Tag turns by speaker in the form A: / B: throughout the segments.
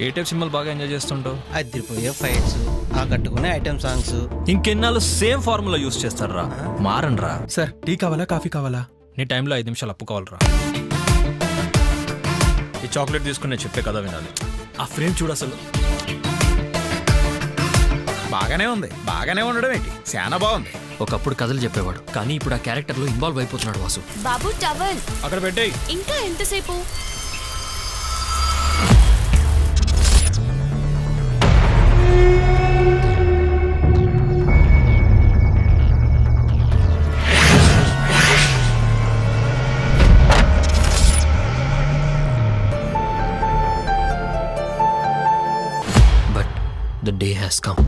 A: ఏ type సినిమాలు బాగా enjoy చేస్తుంటావు?
B: అదిరిపోయే ఫైట్స్, ఆ కట్టుకునే ఐటమ్ సాంగ్స్.
A: ఇంకెన్నాళ్ళు సేమ్ ఫార్ములా యూస్ చేస్తారా? మారనరా?
C: సార్ టీ కావాలా కాఫీ కావాలా?
A: నీ టైంలో 5 నిమిషాలు అప్పు కావాలరా. ఈ చాక్లెట్ తీసుకుని నేను చెప్పే కదా వినాలి. ఆ ఫ్రేమ్ చూడు అసలు.
D: బాగానే ఉంది, బాగానే ఉండడం ఏంటి, చాలా బాగుంది.
E: ఒకప్పుడు కథలు చెప్పేవాడు, కానీ ఇప్పుడు ఆ క్యారెక్టర్ లో ఇన్వాల్వ్ అయిపోతున్నాడు వాసు.
F: బాబు టవల్
A: అక్కడ పెట్టేయ్.
F: ఇంకా ఎంతసేపు?
E: But the day has come.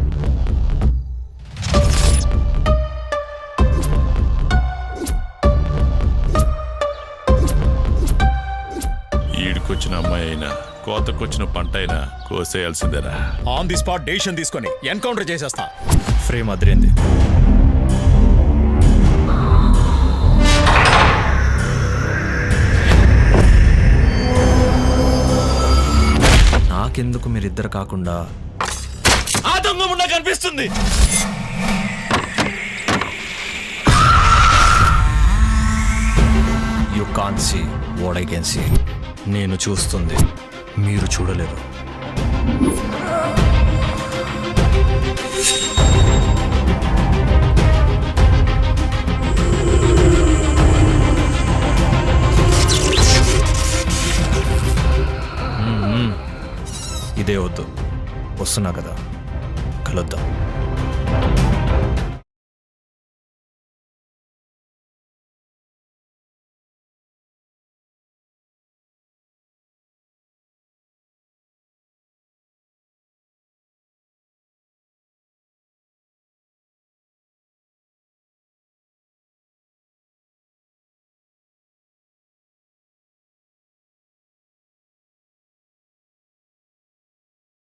G: ఈడుకొచ్చిన అమ్మాయి అయినా కోతకొచ్చిన పంట అయినా కోసేయాల్సిందేరా.
D: ఆన్ ది స్పాట్ డెసిషన్ తీసుకొని ఎన్కౌంటర్ చేసేస్తా.
A: ఫ్రేమ్ అదిరింది. నాకెందుకు మీరిద్దరు కాకుండా ఆ దొంగ ముండ కనిపిస్తుంది. You can't see what I can see. నేను చూస్తుంది మీరు చూడలేరు. ఇదే వద్దు, వస్తున్నా కదా, కలుద్దాం.